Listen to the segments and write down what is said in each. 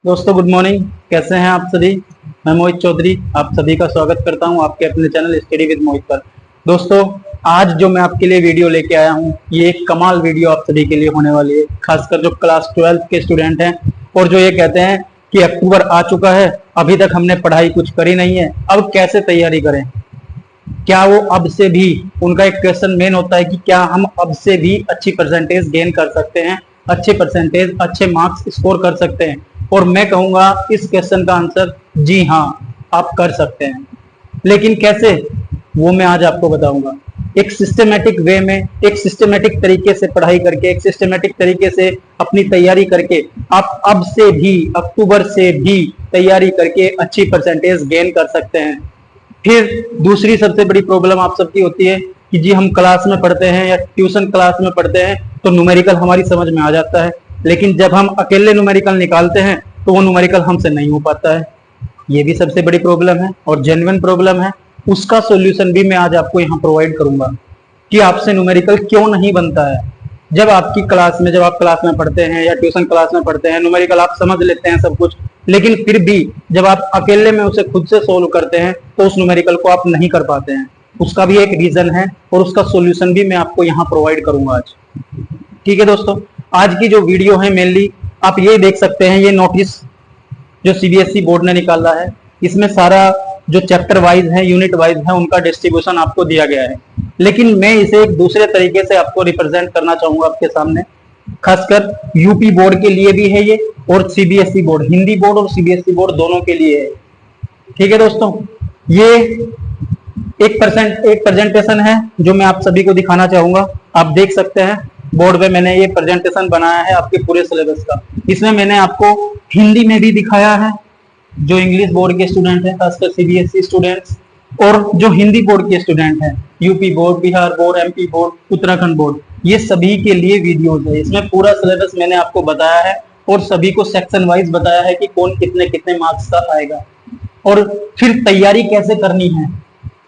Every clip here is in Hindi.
दोस्तों गुड मॉर्निंग। कैसे हैं आप सभी। मैं मोहित चौधरी आप सभी का स्वागत करता हूं आपके अपने चैनल स्टडी विद मोहित पर। दोस्तों आज जो मैं आपके लिए वीडियो लेके आया हूं ये एक कमाल वीडियो आप सभी के लिए होने वाली है, खासकर जो क्लास 12 के स्टूडेंट हैं और जो ये कहते हैं कि अक्टूबर आ चुका है, अभी तक हमने पढ़ाई कुछ करी नहीं है, अब कैसे तैयारी करें। क्या वो अब से भी, उनका एक क्वेश्चन मेन होता है कि क्या हम अब से भी अच्छी परसेंटेज गेन कर सकते हैं, अच्छे परसेंटेज अच्छे मार्क्स स्कोर कर सकते हैं। और मैं कहूंगा इस क्वेश्चन का आंसर जी हाँ, आप कर सकते हैं। लेकिन कैसे, वो मैं आज आपको बताऊंगा। एक सिस्टमेटिक वे में, एक सिस्टमेटिक तरीके से पढ़ाई करके, एक सिस्टमेटिक तरीके से अपनी तैयारी करके आप अब से भी, अक्टूबर से भी तैयारी करके अच्छी परसेंटेज गेन कर सकते हैं। फिर दूसरी सबसे बड़ी प्रॉब्लम आप सबकी होती है कि जी हम क्लास में पढ़ते हैं या ट्यूशन क्लास में पढ़ते हैं तो न्यूमेरिकल हमारी समझ में आ जाता है, लेकिन जब हम अकेले न्यूमेरिकल निकालते हैं तो वो न्यूमेरिकल हमसे नहीं हो पाता है। ये भी सबसे बड़ी प्रॉब्लम है और जेन्युइन प्रॉब्लम है। उसका सॉल्यूशन भी मैं आज आपको यहाँ प्रोवाइड करूंगा कि आपसे न्यूमेरिकल क्यों नहीं बनता है। जब आपकी क्लास में, जब आप क्लास में पढ़ते हैं या ट्यूशन क्लास में पढ़ते हैं, न्यूमेरिकल आप समझ लेते हैं सब कुछ, लेकिन फिर भी जब आप अकेले में उसे खुद से सोल्व करते हैं तो उस न्यूमेरिकल को आप नहीं कर पाते हैं। उसका भी एक रीजन है और उसका सॉल्यूशन भी मैं आपको यहाँ प्रोवाइड करूंगा आज। ठीक है दोस्तों, आज की जो वीडियो है मेनली आप ये देख सकते हैं, ये नोटिस जो सीबीएसई बोर्ड ने निकाला है, इसमें सारा जो चैप्टर वाइज है, यूनिट वाइज है, उनका डिस्ट्रीब्यूशन आपको दिया गया है। लेकिन मैं इसे एक दूसरे तरीके से आपको रिप्रेजेंट करना चाहूंगा आपके सामने। खासकर यूपी बोर्ड के लिए भी है ये और सीबीएसई बोर्ड, हिंदी बोर्ड और सीबीएसई बोर्ड दोनों के लिए है। ठीक है दोस्तों, ये एक प्रेजेंटेशन है जो मैं आप सभी को दिखाना चाहूंगा। आप देख सकते हैं बोर्ड पे मैंने ये प्रेजेंटेशन बनाया है आपके पूरे सिलेबस का। इसमें मैंने आपको हिंदी में भी दिखाया है, जो इंग्लिश बोर्ड के स्टूडेंट हैं, खासकर सीबीएसई स्टूडेंट्स, और जो हिंदी बोर्ड के स्टूडेंट हैं, UP board, Bihar board, MP board, Uttarakhand board, ये सभी के लिए वीडियोज है। इसमें पूरा सिलेबस मैंने आपको बताया है और सभी को सेक्शन वाइज बताया है कि कौन कितने कितने मार्क्स का आएगा और फिर तैयारी कैसे करनी है।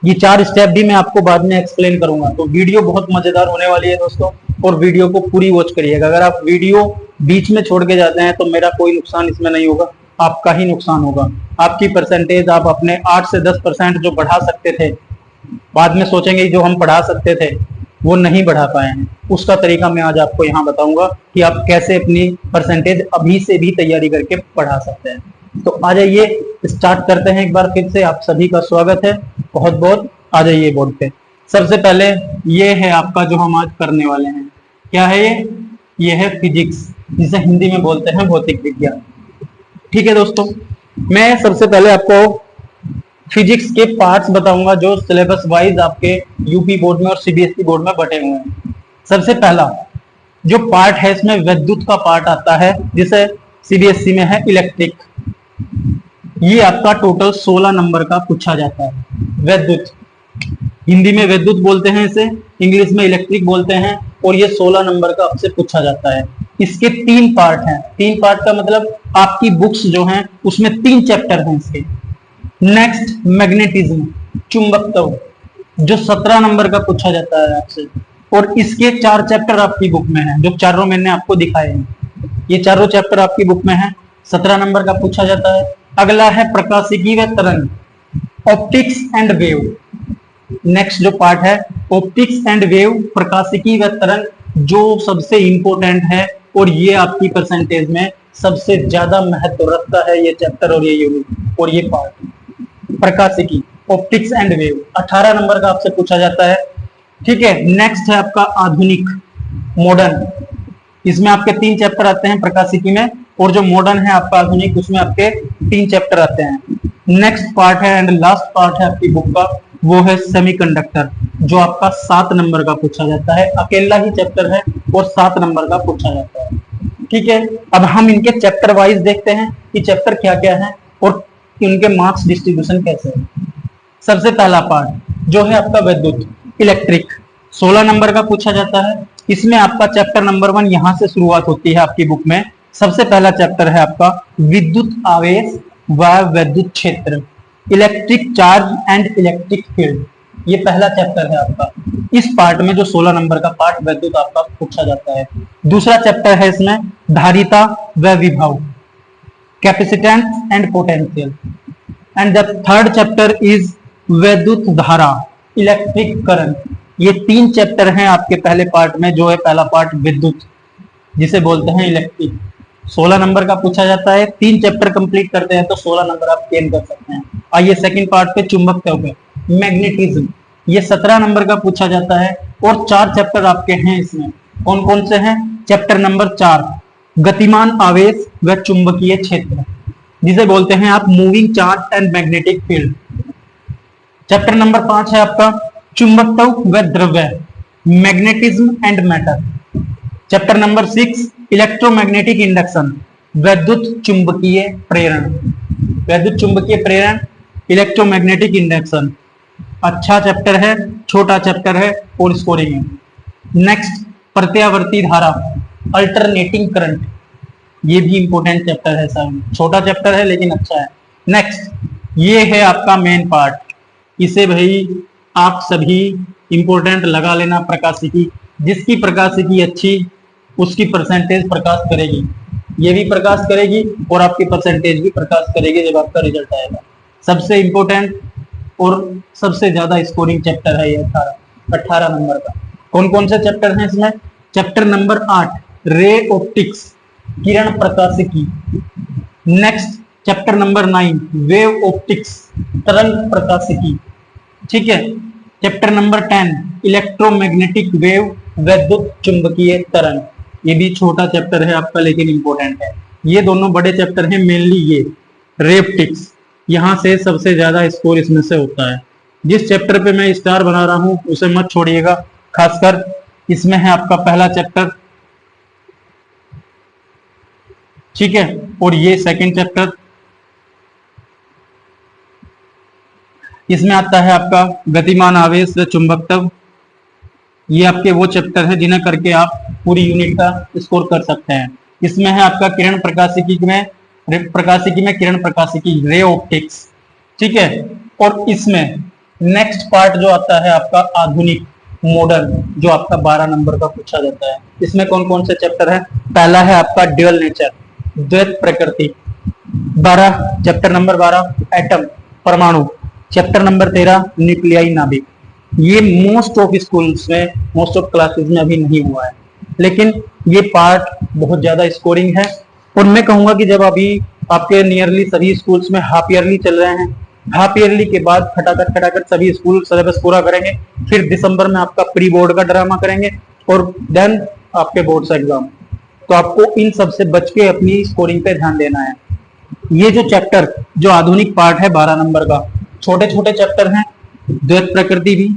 ये 4 स्टेप भी मैं आपको बाद में एक्सप्लेन करूंगा। तो वीडियो बहुत मजेदार होने वाली है दोस्तों, और वीडियो को पूरी वॉच करिएगा। अगर आप वीडियो बीच में छोड़ के जाते हैं तो मेरा कोई नुकसान इसमें नहीं होगा, आपका ही नुकसान होगा। आपकी परसेंटेज आप अपने 8 से 10% जो बढ़ा सकते थे, बाद में सोचेंगे जो हम बढ़ा सकते थे वो नहीं बढ़ा पाए हैं, उसका तरीका मैं आज आपको यहाँ बताऊंगा कि आप कैसे अपनी परसेंटेज अभी से भी तैयारी करके बढ़ा सकते हैं। तो आ जाइए, स्टार्ट करते हैं। एक बार फिर से आप सभी का स्वागत है बहुत बहुत। आ जाइए बोर्ड पे। सबसे पहले ये है आपका जो हम आज करने वाले हैं, क्या है ये है फिजिक्स, जिसे हिंदी में बोलते हैं भौतिक विज्ञान। ठीक है दोस्तों, मैं सबसे पहले आपको फिजिक्स के पार्ट्स बताऊंगा जो सिलेबस वाइज आपके यूपी बोर्ड में और सीबीएसई बोर्ड में बटे हुए हैं। सबसे पहला जो पार्ट है इसमें विद्युत का पार्ट आता है, जिसे सीबीएसई में है इलेक्ट्रिक। ये आपका टोटल 16 नंबर का पूछा जाता है। विद्युत, हिंदी में विद्युत बोलते हैं इसे, इंग्लिश में इलेक्ट्रिक बोलते हैं, और ये 16 नंबर का आपसे पूछा जाता है। इसके 3 पार्ट हैं। 3 पार्ट का मतलब आपकी बुक्स जो हैं उसमें 3 चैप्टर हैं इसके। नेक्स्ट मैग्नेटिज्म, चुंबकत्व, जो 17 नंबर का पूछा जाता है आपसे, और इसके 4 चैप्टर आपकी बुक में हैं, जो चारों मैंने आपको दिखाए हैं। ये चारों चैप्टर आपकी बुक में हैं, 17 नंबर का पूछा जाता है। अगला है प्रकाशिकी व तरंग, ऑप्टिक्स एंड वेव। नेक्स्ट जो पार्ट है ऑप्टिक्स एंड वेव, प्रकाशिकी व तरंग, जो सबसे इंपॉर्टेंट है और ये आपकी परसेंटेज में सबसे ज्यादा महत्व रखता है, ये चैप्टर और ये यूनिट और ये पार्ट। प्रकाशिकी, ऑप्टिक्स एंड वेव 18 नंबर का आपसे पूछा जाता है। ठीक है, नेक्स्ट है आपका आधुनिक, मॉडर्न। इसमें आपके 3 चैप्टर आते हैं प्रकाशिकी में, और जो मॉडर्न है आपका आधुनिक, उसमें आपके 3 चैप्टर आते हैं। नेक्स्ट पार्ट है एंड लास्ट पार्ट है आपकी बुक का, वो है सेमीकंडक्टर, जो आपका 7 नंबर का पूछा जाता है। अकेला ही चैप्टर है और 7 नंबर का पूछा जाता है। ठीक है, अब हम इनके चैप्टर वाइज देखते हैं कि चैप्टर क्या क्या है और इनके मार्क्स डिस्ट्रीब्यूशन कैसे है। सबसे पहला पार्ट जो है आपका विद्युत, इलेक्ट्रिक, 16 नंबर का पूछा जाता है। इसमें आपका चैप्टर नंबर 1 यहां से शुरुआत होती है आपकी बुक में। सबसे पहला चैप्टर है आपका विद्युत आवेश व विद्युत क्षेत्र, electric charge and electric field. ये पहला चैप्टर है आपका। इस पार्ट में जो 16 नंबर का पार्ट विद्युत आपका पूछा जाता है। दूसरा चैप्टर है इसमें धारिता व विभव, capacitance and potential. And the third chapter is वैद्युत धारा, इलेक्ट्रिक करंट। ये 3 चैप्टर हैं आपके पहले पार्ट में। जो है पहला पार्ट विद्युत, जिसे बोलते हैं इलेक्ट्रिक, 16 नंबर का पूछा जाता है। 3 चैप्टर कंप्लीट करते हैं तो 16 नंबर आप गेन कर सकते हैं। आइए सेकंड पार्ट पे, चुंबकत्व पे, मैग्नेटिज्म, ये 17 नंबर का पूछा जाता है। और 4 चैप्टर आपके हैं इसमें। कौन कौन से हैं? चैप्टर नंबर 4 गतिमान आवेश व चुंबकीय क्षेत्र, जिसे बोलते हैं आप moving charge and magnetic field. Chapter number 5 है आपका चुंबकत्व व द्रव्य, magnetism and matter. Chapter number 6 electromagnetic induction, वैद्युत चुंबकीय प्रेरण, वैद्युत चुंबकीय प्रेरण, इलेक्ट्रोमैग्नेटिक इंडक्शन। अच्छा चैप्टर है, छोटा चैप्टर है और स्कोरिंग है। नेक्स्ट प्रत्यावर्ती धारा, अल्टरनेटिंग करंट, ये भी इंपॉर्टेंट चैप्टर है सर, छोटा चैप्टर है लेकिन अच्छा है। नेक्स्ट ये है आपका मेन पार्ट, इसे भाई आप सभी इंपॉर्टेंट लगा लेना। प्रकाशिकी, जिसकी प्रकाशिकी अच्छी उसकी परसेंटेज प्रकाश करेगी, ये भी प्रकाश करेगी और आपकी परसेंटेज भी प्रकाश करेगी जब आपका रिजल्ट आएगा। सबसे इंपॉर्टेंट और सबसे ज्यादा स्कोरिंग चैप्टर है ये 18 नंबर का। कौन कौन से चैप्टर हैं इसमें? चैप्टर नंबर 8 रे ऑप्टिक्स, किरण प्रकाशिकी। Next chapter number 9 wave optics, तरंग प्रकाशिकी। ठीक है। चैप्टर नंबर 10 इलेक्ट्रोमैग्नेटिक वेव, वैद्युत चुंबकीय तरंग, ये भी छोटा चैप्टर है आपका लेकिन इंपॉर्टेंट है। ये दोनों बड़े चैप्टर हैं मेनली। ये रे ऑप्टिक्स, यहाँ से सबसे ज्यादा स्कोर इसमें से होता है। जिस चैप्टर पे मैं स्टार बना रहा हूं उसे मत छोड़िएगा, खासकर इसमें है आपका पहला चैप्टर। ठीक है। और ये सेकंड चैप्टर, इसमें आता है आपका गतिमान आवेश व चुंबकत्व। ये आपके वो चैप्टर है जिन्हें करके आप पूरी यूनिट का स्कोर कर सकते हैं। इसमें है आपका किरण प्रकाशिकी में किरण प्रकाशिकी, रे ऑप्टिक्स। ठीक है। और इसमें नेक्स्ट पार्ट जो आता है आपका आधुनिक, मॉडर्न, जो आपका 12 नंबर का पूछा जाता है। इसमें कौन कौन से चैप्टर है? पहला है आपका ड्यूअल नेचर, द्वैत प्रकृति। 12 चैप्टर नंबर 12 एटम, परमाणु। चैप्टर नंबर 13 न्यूक्लियाई नाभिक। ये मोस्ट ऑफ स्कूल्स में, मोस्ट ऑफ क्लासेस में अभी नहीं हुआ है, लेकिन ये पार्ट बहुत ज्यादा स्कोरिंग है। और मैं कहूंगा कि जब अभी आपके नियरली सभी स्कूल्स में हाफ ईयरली चल रहे हैं, हाफ ईयरली के बाद खटाखट सभी स्कूल सिलेबस पूरा करेंगे, फिर दिसंबर में आपका प्री बोर्ड का ड्रामा करेंगे और देन आपके बोर्ड्स एग्जाम। तो आपको इन सब से बच के अपनी स्कोरिंग पे ध्यान देना है। ये जो चैप्टर, जो आधुनिक पार्ट है 12 नंबर का, छोटे छोटे चैप्टर हैं। द्वैत प्रकृति भी,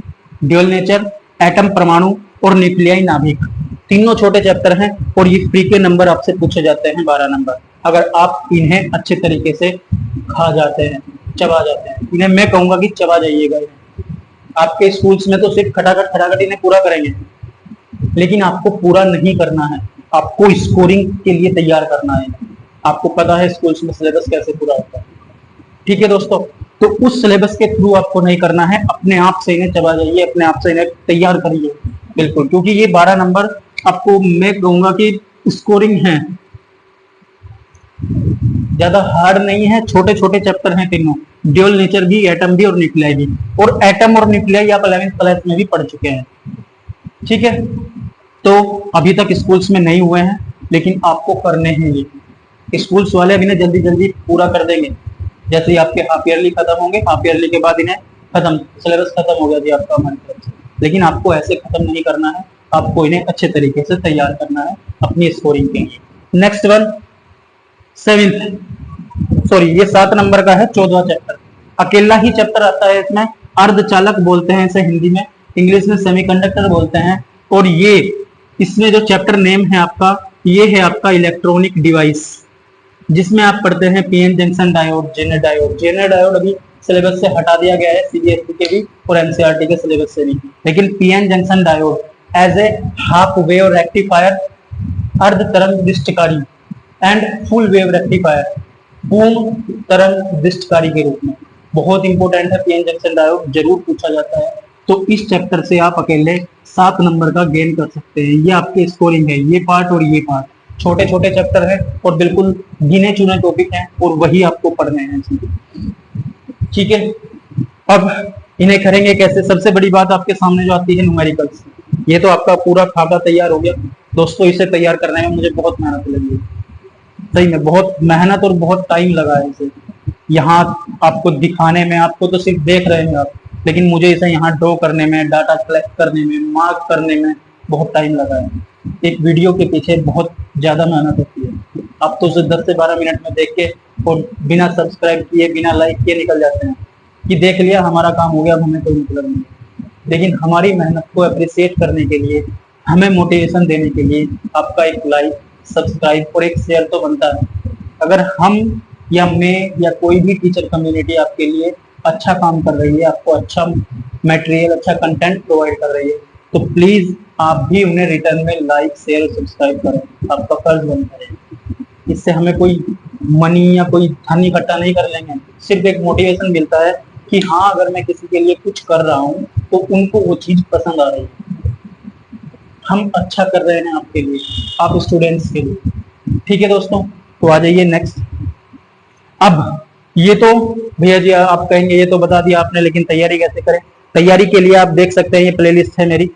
ड्यूअल नेचर, एटम परमाणु और न्यूक्लियाई नाभिक, तीनों छोटे चैप्टर हैं। और ये फ्री के नंबर आपसे पूछे जाते हैं 12 नंबर, अगर आप इन्हें अच्छे तरीके से खा जाते हैं, चबा जाते हैं। इन्हें मैं कहूंगा कि चबा जाइएगा। आपके स्कूल्स में तो सिर्फ खटाखट इन्हें पूरा करेंगे, लेकिन आपको पूरा नहीं करना है, आपको स्कोरिंग के लिए तैयार करना है। आपको पता है स्कूल्स में सिलेबस कैसे पूरा होता है। ठीक है दोस्तों, तो उस सिलेबस के थ्रू आपको नहीं करना है, अपने आप से इन्हें चबा जाइए, अपने आप से इन्हें तैयार करिए। बिल्कुल, क्योंकि ये 12 नंबर आपको मैं कहूंगा कि स्कोरिंग है, ज्यादा हार्ड नहीं है, छोटे छोटे चैप्टर हैं तीनों, ड्यूअल नेचर भी, एटम भी और न्यूक्लियाई भी। और एटम और न्यूक्लियाई आप 11th क्लास में भी पढ़ चुके हैं। ठीक है। तो अभी तक स्कूल्स में नहीं हुए हैं, लेकिन आपको करने हैं। ये स्कूल्स वाले अभी इन्हें जल्दी जल्दी पूरा कर देंगे। जैसे ही आपके हाफ ईयरली खत्म होंगे, हाफ ईयरली के बाद इन्हें खत्म, सिलेबस खत्म हो गया जी आपका हमारी तरफ से। लेकिन आपको ऐसे खत्म नहीं करना है, आपको इन्हें अच्छे तरीके से तैयार करना है अपनी स्कोरिंग के लिए। नेक्स्ट वन 7 नंबर का है 14वां चैप्टर। अकेला ही चैप्टर आता है इसमें, अर्धचालक बोलते हैं इसे हिंदी में, इंग्लिश में सेमीकंडक्टर बोलते हैं। और ये इसमें जो चैप्टर नेम है आपका, ये है आपका इलेक्ट्रॉनिक डिवाइस, जिसमें आप पढ़ते हैं PN junction diode, Zener diode. Zener diode अभी सिलेबस से हटा दिया गया है, सीबीएसई के भी और एनसीईआरटी के सिलेबस से भी। लेकिन PN junction diode as a half wave rectifier, अर्ध तरंग दृष्टिकारी एंड फुल वेव रेक्टिफायर, पूर्ण तरंग दृष्टिकारी के रूप में बहुत इंपॉर्टेंट है। पीएन जंक्शन डायोड जरूर पूछा जाता है। तो इस चैप्टर से आप अकेले 7 नंबर का गेन कर सकते हैं। ये आपके स्कोरिंग है, ये पार्ट और ये पार्ट। छोटे छोटे चैप्टर है और बिल्कुल गिने चुने टॉपिक हैं और वही आपको पढ़ने हैं। ठीक है, अब इन्हें करेंगे कैसे? सबसे बड़ी बात आपके सामने जो आती है न्यूमेरिकल्स। ये तो आपका पूरा खाका तैयार हो गया दोस्तों। इसे तैयार करने में मुझे बहुत मेहनत लगी, सही में बहुत मेहनत और बहुत टाइम लगा है इसे यहाँ आपको दिखाने में। आपको तो सिर्फ देख रहे हैं आप, लेकिन मुझे इसे यहाँ ड्रॉ करने में, डाटा कलेक्ट करने में, मार्क करने में बहुत टाइम लगा है। एक वीडियो के पीछे बहुत ज्यादा मेहनत होती है। आप तो उसे 10 से 12 मिनट में देख के और बिना सब्सक्राइब किए, बिना लाइक किए निकल जाते हैं कि देख लिया, हमारा काम हो गया, हमें कोई मतलब नहीं। लेकिन हमारी मेहनत को अप्रिशिएट करने के लिए, हमें मोटिवेशन देने के लिए आपका एक लाइक, सब्सक्राइब और एक शेयर तो बनता है। अगर हम या मैं या कोई भी टीचर कम्युनिटी आपके लिए अच्छा काम कर रही है, आपको अच्छा मटेरियल, अच्छा कंटेंट प्रोवाइड कर रही है, तो प्लीज आप भी उन्हें रिटर्न में लाइक, शेयर और सब्सक्राइब करें। आपका फर्ज बनता है। इससे हमें कोई मनी या कोई धन इकट्ठा नहीं कर लेंगे, सिर्फ एक मोटिवेशन मिलता है कि हाँ, अगर मैं किसी के लिए कुछ कर रहा हूँ तो उनको वो चीज पसंद आ रही है, हम अच्छा कर रहे हैं आपके लिए, आप स्टूडेंट्स के लिए। ठीक है दोस्तों, तो आ जाइए नेक्स्ट। अब ये तो भैया जी आप कहेंगे ये तो बता दिया आपने, लेकिन तैयारी कैसे करें? तैयारी के लिए आप देख सकते हैं ये प्लेलिस्ट है मेरी।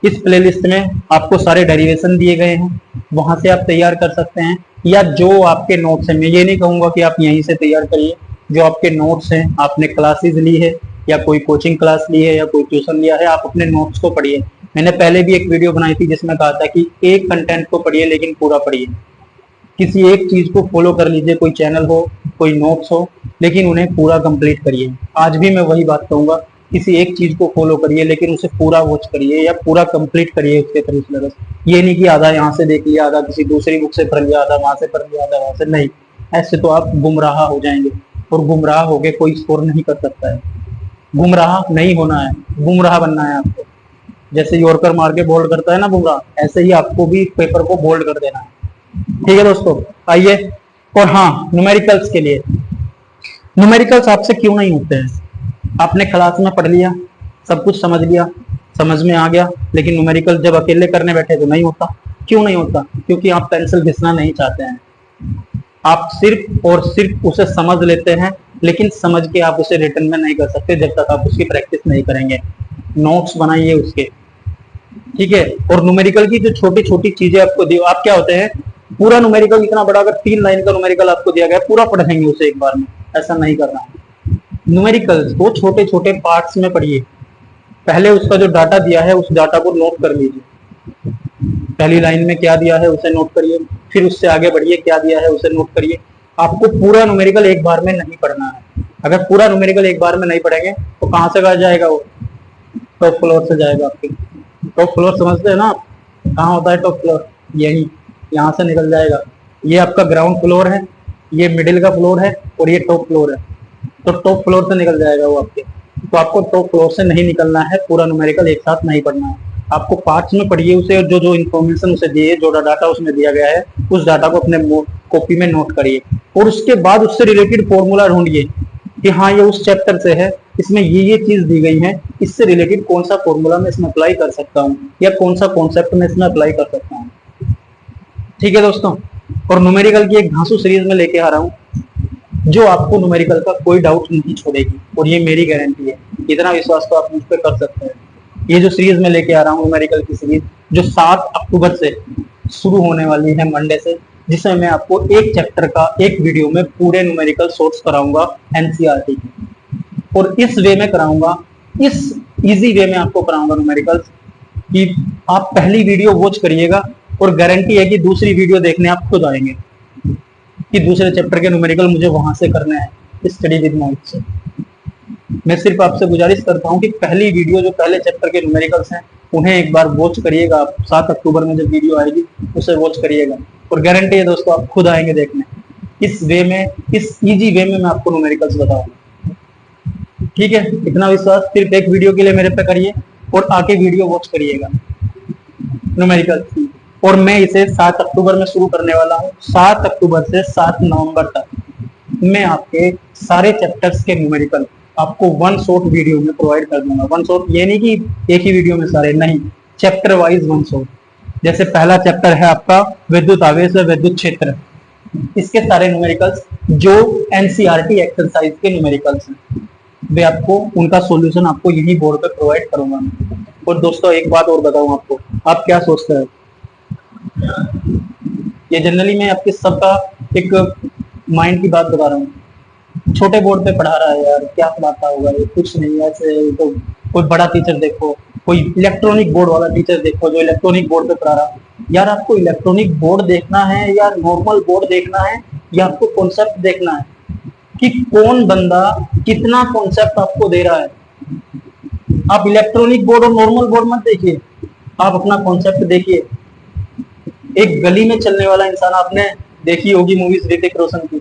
इस प्लेलिस्ट में आपको सारे डेरिवेशन दिए गए हैं, वहां से आप तैयार कर सकते हैं। या जो आपके नोट्स हैं, मैं ये नहीं कहूंगा कि आप यहीं से तैयार करिए। जो आपके नोट्स हैं, आपने क्लासेस ली है या कोई कोचिंग क्लास ली है या कोई ट्यूशन लिया है, आप अपने नोट्स को पढ़िए। मैंने पहले भी एक वीडियो बनाई थी जिसमें कहा था कि एक कंटेंट को पढ़िए लेकिन पूरा पढ़िए। किसी एक चीज को फॉलो कर लीजिए, कोई चैनल हो, कोई नोट्स हो, लेकिन उन्हें पूरा कंप्लीट करिए। आज भी मैं वही बात कहूंगा, किसी एक चीज को फॉलो करिए लेकिन उसे पूरा वॉच करिए या पूरा कंप्लीट करिए उसके थ्रू सिलेबस। ये नहीं कि आधा यहाँ से देख लिया, आधा किसी दूसरी बुक से पढ़ लिया, आधा वहां से पढ़ लिया, आधा वहां से, नहीं। ऐसे तो आप गुमराह हो जाएंगे और गुमराह होके कोई स्कोर नहीं कर सकता है। गुमराह नहीं होना है, गुमराह बनना है आपको। जैसे यॉर्कर मार के बोल्ड करता है ना बुमराह, ऐसे ही आपको भी पेपर को बोल्ड कर देना है। ठीक है दोस्तों, आइए। और हाँ, न्यूमेरिकल्स के लिए, न्यूमेरिकल्स आपसे क्यों नहीं होते हैं? आपने क्लास में पढ़ लिया, सब कुछ समझ लिया, समझ में आ गया, लेकिन न्यूमेरिकल जब अकेले करने बैठे तो नहीं होता। क्यों नहीं होता? क्योंकि आप पेंसिल घिसना नहीं चाहते हैं। आप सिर्फ और सिर्फ उसे समझ लेते हैं, लेकिन समझ के आप उसे रिटर्न में नहीं कर सकते जब तक आप उसकी प्रैक्टिस नहीं करेंगे। नोट्स बनाइए उसके, ठीक है। और न्यूमेरिकल की जो छोटी छोटी चीजें आपको दी, आप क्या होते हैं, पूरा न्यूमेरिकल इतना बड़ा, अगर 3 लाइन का न्यूमेरिकल आपको दिया गया पूरा पढ़ लेंगे उसे एक बार में, ऐसा नहीं करना। न्यूमेरिकल्स को छोटे छोटे पार्ट्स में पढ़िए। पहले उसका जो डाटा दिया है उस डाटा को नोट कर लीजिए। पहली लाइन में क्या दिया है उसे नोट करिए, फिर उससे आगे बढ़िए, क्या दिया है उसे नोट करिए। आपको पूरा न्यूमेरिकल एक बार में नहीं पढ़ना है। अगर पूरा न्यूमेरिकल एक बार में नहीं पढ़ेंगे तो कहाँ से कहा जाएगा वो? टॉप फ्लोर से जाएगा आपके। टॉप फ्लोर समझते हैं ना आप? कहाँ होता है टॉप फ्लोर? यही, यहाँ से निकल जाएगा। ये आपका ग्राउंड फ्लोर है, ये मिडिल का फ्लोर है और ये टॉप फ्लोर है। तो टॉप फ्लोर से निकल जाएगा वो आपके। तो आपको टॉप फ्लोर से नहीं निकलना है, पूरा न्यूमेरिकल एक साथ नहीं पढ़ना है। आपको पार्ट्स में पढ़िए उसे, जो जो इन्फॉर्मेशन उसे दी है, जो डाटा उसमें दिया गया है, उस डाटा को अपने कॉपी में नोट करिए। और उसके बाद उससे रिलेटेड फॉर्मूला ढूंढिए कि हाँ ये उस चैप्टर से है, इसमें ये चीज दी गई है, इससे रिलेटेड कौन सा फॉर्मूला मैं इसमें अप्लाई कर सकता हूँ या कौन सा कॉन्सेप्ट मैं इसमें अप्लाई कर सकता हूँ। ठीक है दोस्तों, और न्यूमेरिकल की एक घासू सीरीज में लेके आ रहा हूँ जो आपको न्यूमेरिकल का कोई डाउट नहीं छोड़ेगी, और ये मेरी गारंटी है। इतना विश्वास तो आप मुझ पर कर सकते हैं। ये जो सीरीज में लेके आ रहा हूँ न्यूमेरिकल की सीरीज, जो 7 अक्टूबर से शुरू होने वाली है, मंडे से, जिसमें मैं आपको एक चैप्टर का एक वीडियो में पूरे न्यूमेरिकल सोर्स कराऊंगा एनसीईआरटी की। और इस वे में कराऊंगा, इस इजी वे में आपको कराऊंगा न्यूमेरिकल कि आप पहली वीडियो वॉच करिएगा और गारंटी है कि दूसरी वीडियो देखने आप खुद आएंगे कि दूसरे चैप्टर के न्यूमेरिकल मुझे वहां से करना है स्टडी विद मोहित से। मैं सिर्फ आपसे गुजारिश करता हूं कि पहली वीडियो, जो पहले चैप्टर के न्यूमेरिकल्स हैं, उन्हें एक बार वॉच करिएगा आप। 7 अक्टूबर में जब वीडियो आएगी उसे वॉच करिएगा, और गारंटी है दोस्तों आप खुद आएंगे देखने। इस वे में, इस इजी वे में मैं आपको न्यूमेरिकल्स बताऊंगा। ठीक है, इतना विश्वास सिर्फ एक वीडियो के लिए मेरे पे करिए और आके वीडियो वॉच करिएगा न्यूमेरिकल्स की। और मैं इसे 7 अक्टूबर में शुरू करने वाला हूँ। 7 अक्टूबर से 7 नवंबर तक मैं आपके सारे चैप्टर्स के न्यूमेरिकल आपको वन शॉट वीडियो में प्रोवाइड कर दूंगा। वन शॉट ये नहीं कि एक ही वीडियो में सारे, नहीं, चैप्टर वाइज वन शॉट। जैसे पहला चैप्टर है आपका विद्युत आवेश व विद्युत क्षेत्र, इसके सारे न्यूमेरिकल्स जो एनसीईआरटी एक्सरसाइज के न्यूमेरिकल्स हैं वे आपको उनका सॉल्यूशन आपको यही बोर्ड पे प्रोवाइड करूंगा मैं। और दोस्तों एक बात और बताऊं आपको, आप क्या सोचते हैं, ये जनरली मैं आपके सबका एक माइंड की बात बता रहा हूँ। छोटे बोर्ड पे पढ़ा रहा है यार, क्या पढ़ाता होगा ये, कुछ नहीं ऐसे। तो कोई बड़ा टीचर देखो, कोई इलेक्ट्रॉनिक बोर्ड वाला टीचर देखो जो इलेक्ट्रॉनिक बोर्ड पे पढ़ा रहा है। यार आपको इलेक्ट्रॉनिक बोर्ड देखना है या नॉर्मल बोर्ड देखना है, या आपको कॉन्सेप्ट देखना है कि कौन बंदा कितना कॉन्सेप्ट आपको दे रहा है। आप इलेक्ट्रॉनिक बोर्ड और नॉर्मल बोर्ड मत देखिए, आप अपना कॉन्सेप्ट देखिए। एक गली में चलने वाला इंसान, आपने देखी होगी मूवीज ऋतिक रोशन की,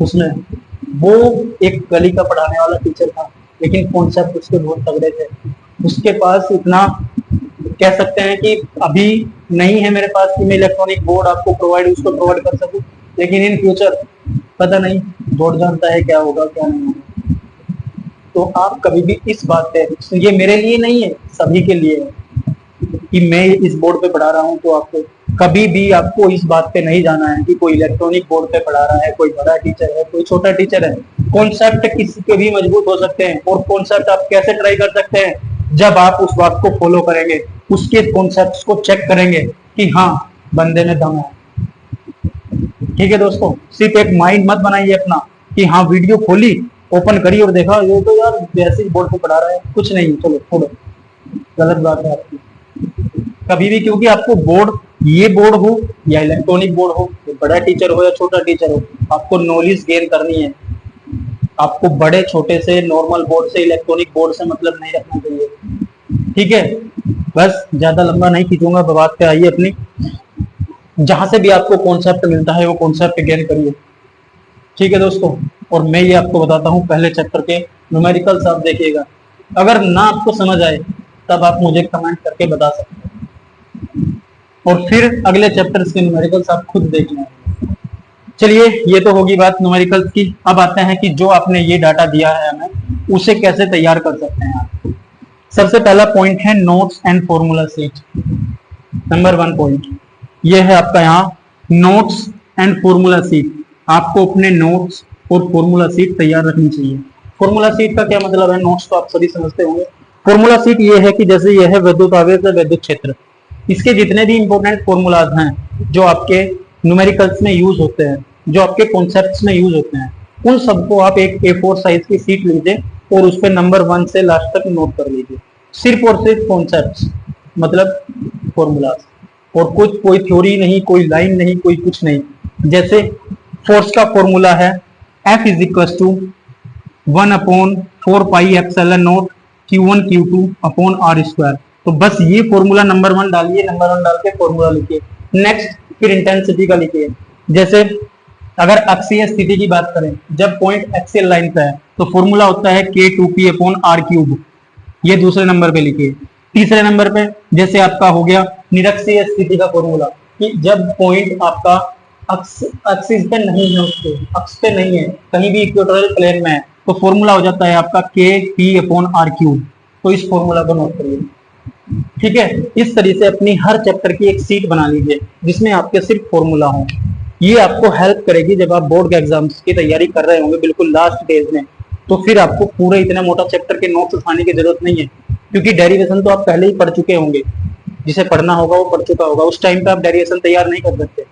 उसमें वो एक गली का पढ़ाने वाला टीचर था, लेकिन कॉन्सेप्ट उसके बहुत तगड़े थे। उसके पास इतना कह सकते हैं कि अभी नहीं है मेरे पास कि मैं इलेक्ट्रॉनिक बोर्ड आपको प्रोवाइड कर सकूं, लेकिन इन फ्यूचर पता नहीं, बोर्ड जानता है क्या होगा क्या नहीं होगा। तो आप कभी भी इस बात पे, ये मेरे लिए नहीं है सभी के लिए है कि मैं इस बोर्ड पे पढ़ा रहा हूँ, तो आपको कभी भी आपको इस बात पे नहीं जाना है कि कोई इलेक्ट्रॉनिक बोर्ड पे पढ़ा रहा है, कोई बड़ा टीचर है, कोई छोटा टीचर है। कॉन्सेप्ट किसी के भी मजबूत हो सकते हैं, और कॉन्सेप्ट आप कैसे ट्राई कर सकते हैं, जब आप उस बात को फॉलो करेंगे, उसके कॉन्सेप्ट्स को चेक करेंगे कि हाँ बंदे में दम है। ठीक है दोस्तों, सिर्फ एक माइंड मत बनाइए अपना कि हाँ वीडियो खोली, ओपन करी और देखा ये तो यार वैसे ही बोर्ड पे पढ़ा रहा है, कुछ नहीं, चलो छोड़ो, गलत बात है आपकी कभी भी। क्योंकि आपको बोर्ड, ये बोर्ड हो या इलेक्ट्रॉनिक बोर्ड हो, बड़ा टीचर हो या छोटा टीचर हो, आपको नॉलेज गेन करनी है। आपको बड़े छोटे से, नॉर्मल बोर्ड से, इलेक्ट्रॉनिक बोर्ड से मतलब नहीं रखना चाहिए। ठीक है, बस ज्यादा लंबा नहीं खींचूंगा, बात पे आइए अपनी। जहां से भी आपको कॉन्सेप्ट मिलता है वो कॉन्सेप्ट गेन करिए। ठीक है दोस्तों, और मैं ये आपको बताता हूँ पहले चैप्टर के न्यूमेरिकल्स आप देखिएगा। अगर ना आपको समझ आए तब आप मुझे कमेंट करके बता सकते हैं, और फिर अगले चैप्टर्स के न्यूमेरिकल्स आप खुद देखना है। चलिए, ये तो होगी बात न्यूमेरिकल्स की। अब आते हैं कि जो आपने ये डाटा दिया है हमें, उसे कैसे तैयार कर सकते हैं आप। सबसे पहला पॉइंट है notes and formula seat. Number 1 point ये है आपका यहाँ नोट्स एंड फॉर्मूला सीट। आपको अपने नोट्स और फॉर्मूला सीट तैयार रखनी चाहिए। फॉर्मूला सीट का क्या मतलब है, नोट्स तो आप सभी समझते होंगे। फॉर्मूला सीट ये है कि जैसे ये है विद्युत आवेश या विद्युत क्षेत्र, इसके जितने भी इंपॉर्टेंट फॉर्मूलाज हैं जो आपके न्यूमेरिकल्स में यूज होते हैं, जो आपके कॉन्सेप्ट्स में यूज होते हैं, उन सबको आप एक A4 साइज की सीट लीजिए और उस पर नंबर 1 से लास्ट तक नोट कर लीजिए। सिर्फ और सिर्फ कॉन्सेप्ट्स, मतलब फॉर्मूलाज, और कुछ कोई थ्योरी नहीं, कोई लाइन नहीं, कोई कुछ नहीं। जैसे फोर्स का फॉर्मूला है F is equal to 1/4 pi epsilon naught Q1 Q2 upon R square. तो बस ये फॉर्मूला नंबर 1 डालिए, नंबर 1 डाल के फॉर्मूला लिखिए। नेक्स्ट फिर इंटेंसिटी का लिखिए। जैसे अगर अक्षीय स्थिति की बात करें, जब पॉइंट एक्सियल लाइन पे है तो फॉर्मूला होता है K2P अपॉन R क्यूब, ये दूसरे नंबर पे लिखिए। तीसरे नंबर पे जैसे आपका हो गया निरक्षीय स्थिति का फॉर्मूला, कि जब पॉइंट आपका एक्सिस पे नहीं है, उसके अक्ष पे नहीं है, कहीं भी इक्वेटोरियल प्लेन में है, तो फॉर्मूला हो जाता है आपका KP अपॉन R क्यूब। तो इस फॉर्मूला को नोट करिए। ठीक है, इस तरीके से अपनी हर चैप्टर की एक सीट बना लीजिए जिसमें आपके सिर्फ फॉर्मूला हो। ये आपको हेल्प करेगी जब आप बोर्ड के एग्जाम्स की तैयारी कर रहे होंगे बिल्कुल लास्ट डेज में, तो फिर आपको पूरे इतना मोटा चैप्टर के नोट्स उठाने की जरूरत नहीं है, क्योंकि डेरिवेशन तो आप पहले ही पढ़ चुके होंगे। जिसे पढ़ना होगा वो पढ़ चुका होगा, उस टाइम पे आप डेरिवेशन तैयार नहीं कर सकते।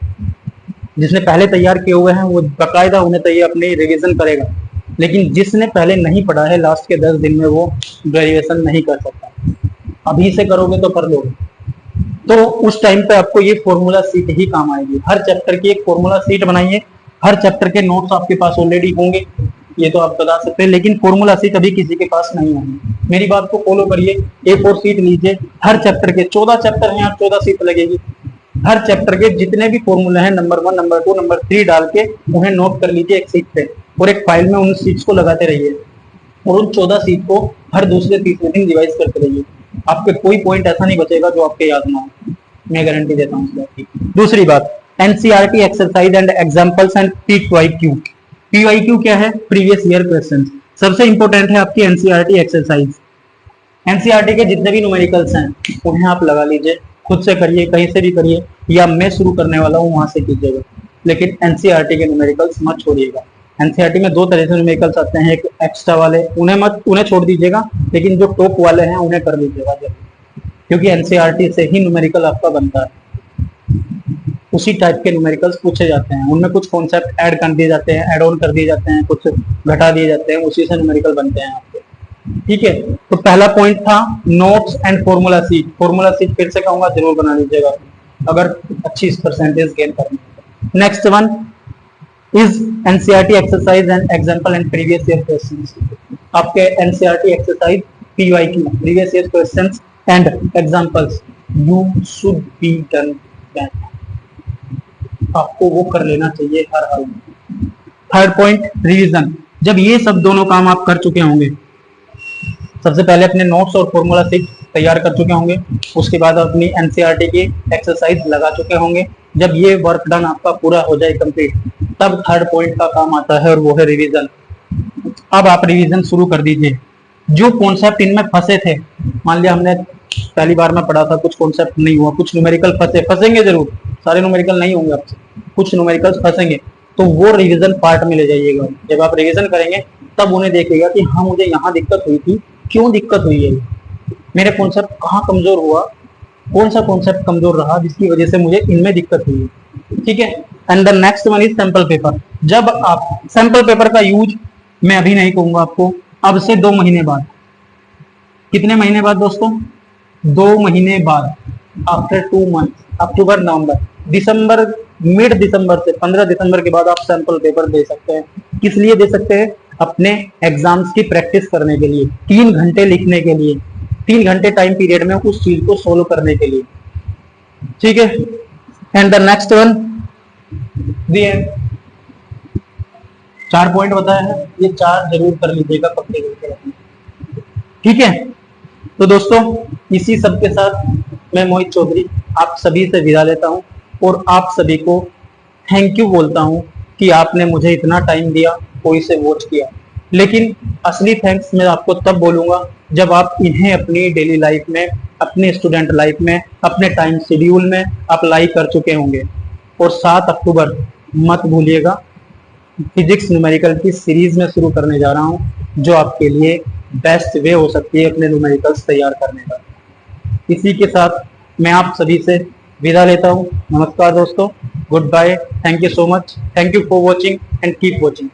जिसने पहले तैयार किए हुए हैं वो बाकायदा उन्हें तैयार अपनी रिवीजन करेगा, लेकिन जिसने पहले नहीं पढ़ा है लास्ट के 10 दिन में वो डेरिवेशन नहीं कर सकता। अभी से करोगे तो कर लोगे, तो उस टाइम पे आपको ये फॉर्मूला सीट ही काम आएगी। हर चैप्टर की एक फॉर्मूला सीट बनाइए। हर चैप्टर के नोट्स आपके पास ऑलरेडी होंगे, ये तो आप बता सकते हैं, लेकिन फॉर्मूला सीट अभी किसी के पास नहीं होगी। मेरी बात को फॉलो करिए, A4 सीट लीजिए। हर चैप्टर के 14 चैप्टर हैं, आप 14 सीट लगेगी। हर चैप्टर के जितने भी फॉर्मूला हैं नंबर 1, नंबर 2, नंबर 3 डाल के उन्हें नोट कर लीजिए एक सीट पे, और एक फाइल में उन सीट्स को लगाते रहिए, और उन 14 सीट को हर दूसरे तीसरे दिन रिवाइज करते रहिए। आपके कोई पॉइंट ऐसा नहीं बचेगा जो आपके याद ना हो, मैं गारंटी देता हूँ इस बात की। दूसरी बात, NCERT exercise and examples and PYQ। PYQ क्या है? Previous year question. सबसे इंपॉर्टेंट है आपकी एनसीईआरटी एक्सरसाइज। एनसीईआरटी के जितने भी न्यूमेरिकल्स हैं उन्हें आप लगा लीजिए, खुद से करिए, कहीं से भी करिए, या मैं शुरू करने वाला हूँ वहां से कीजिएगा, लेकिन एनसीईआरटी के न्यूमेरिकल्स मत छोड़िएगा। एनसीईआरटी में 2 तरह से न्यूमेरिकल्स आते हैं, एक एक्स्ट्रा वाले, उन्हें छोड़ दीजिएगा, लेकिन जो टॉप वाले हैं उन्हें कर लीजिएगा जरूर, क्योंकि एनसीईआरटी से ही न्यूमेरिकल आपका बनता है। उसी टाइप के न्यूमेरिकल्स पूछे जाते हैं, उनमें कुछ कॉन्सेप्ट ऐड कर दिए जाते हैं, ऐड ऑन कर दिए जाते हैं, कुछ घटा दिए जाते हैं, उसी से न्यूमेरिकल बनते हैं आपके। ठीक है, तो पहला पॉइंट था notes and formula seat. Formula seat फिर से कहूंगा जरूर बना लीजिएगा अगर अच्छी परसेंटेज गेन करनी है। Next one is NCERT exercise and example and previous year questions. आपके NCERT exercise PYQ, previous year questions and examples, you should be done that. आपको वो कर लेना चाहिए हर हाल में। Third point revision. जब ये सब दोनों काम आप कर चुके होंगे, सबसे पहले अपने नोट्स और फॉर्मूला सीट तैयार कर चुके होंगे, उसके बाद अपनी एनसीईआरटी की एक्सरसाइज लगा चुके होंगे, जब ये वर्क डन आपका पूरा हो जाए कंप्लीट, तब थर्ड पॉइंट का काम आता है और वो है रिवीजन। अब आप रिवीजन शुरू कर दीजिए। जो कॉन्सेप्ट इनमें फंसे थे, मान लिया हमने पहली बार में पढ़ा था, कुछ कॉन्सेप्ट नहीं हुआ, कुछ न्यूमेरिकल फंसेंगे जरूर, सारे न्यूमेरिकल नहीं होंगे आपसे, कुछ न्यूमेरिकल्स फंसेंगे, तो वो रिवीजन पार्ट में ले जाइएगा। जब आप रिवीजन करेंगे तब उन्हें देखिएगा कि हाँ मुझे यहाँ दिक्कत हुई थी, क्यों दिक्कत हुई है, मेरे कॉन्सेप्ट कहाँ कमजोर हुआ, कौन सा कॉन्सेप्ट कमजोर रहा जिसकी वजह से मुझे इनमें दिक्कत हुई है। ठीक है, and the next one is sample paper. जब आप सैंपल पेपर का यूज मैं अभी नहीं कहूंगा आपको, अब से 2 महीने बाद। कितने महीने बाद दोस्तों? 2 महीने बाद, आफ्टर 2 मंथ, अक्टूबर नवंबर दिसंबर, मिड दिसंबर से 15 दिसंबर के बाद आप सैंपल पेपर दे सकते हैं। किस लिए दे सकते हैं? अपने एग्जाम्स की प्रैक्टिस करने के लिए, 3 घंटे लिखने के लिए, 3 घंटे टाइम पीरियड में उस चीज को सोल्व करने के लिए। ठीक है, and the next one the end. 4 point बताया है, ये 4 जरूर कर लीजिएगा पक्के करके रखना। ठीक है, तो दोस्तों इसी सब के साथ मैं मोहित चौधरी आप सभी से विदा लेता हूं और आप सभी को थैंक यू बोलता हूं कि आपने मुझे इतना टाइम दिया, कोई से वॉच किया। लेकिन असली थैंक्स मैं आपको तब बोलूंगा जब आप इन्हें अपनी डेली लाइफ में, अपने स्टूडेंट लाइफ में, अपने टाइम शेड्यूल में अप्लाई कर चुके होंगे। और 7 अक्टूबर मत भूलिएगा, फिजिक्स न्यूमेरिकल की सीरीज में शुरू करने जा रहा हूं, जो आपके लिए बेस्ट वे हो सकती है अपने न्यूमेरिकल्स तैयार करने का। इसी के साथ मैं आप सभी से विदा लेता हूं। नमस्कार दोस्तों, good bye, thank you so much, thank you for watching and keep watching.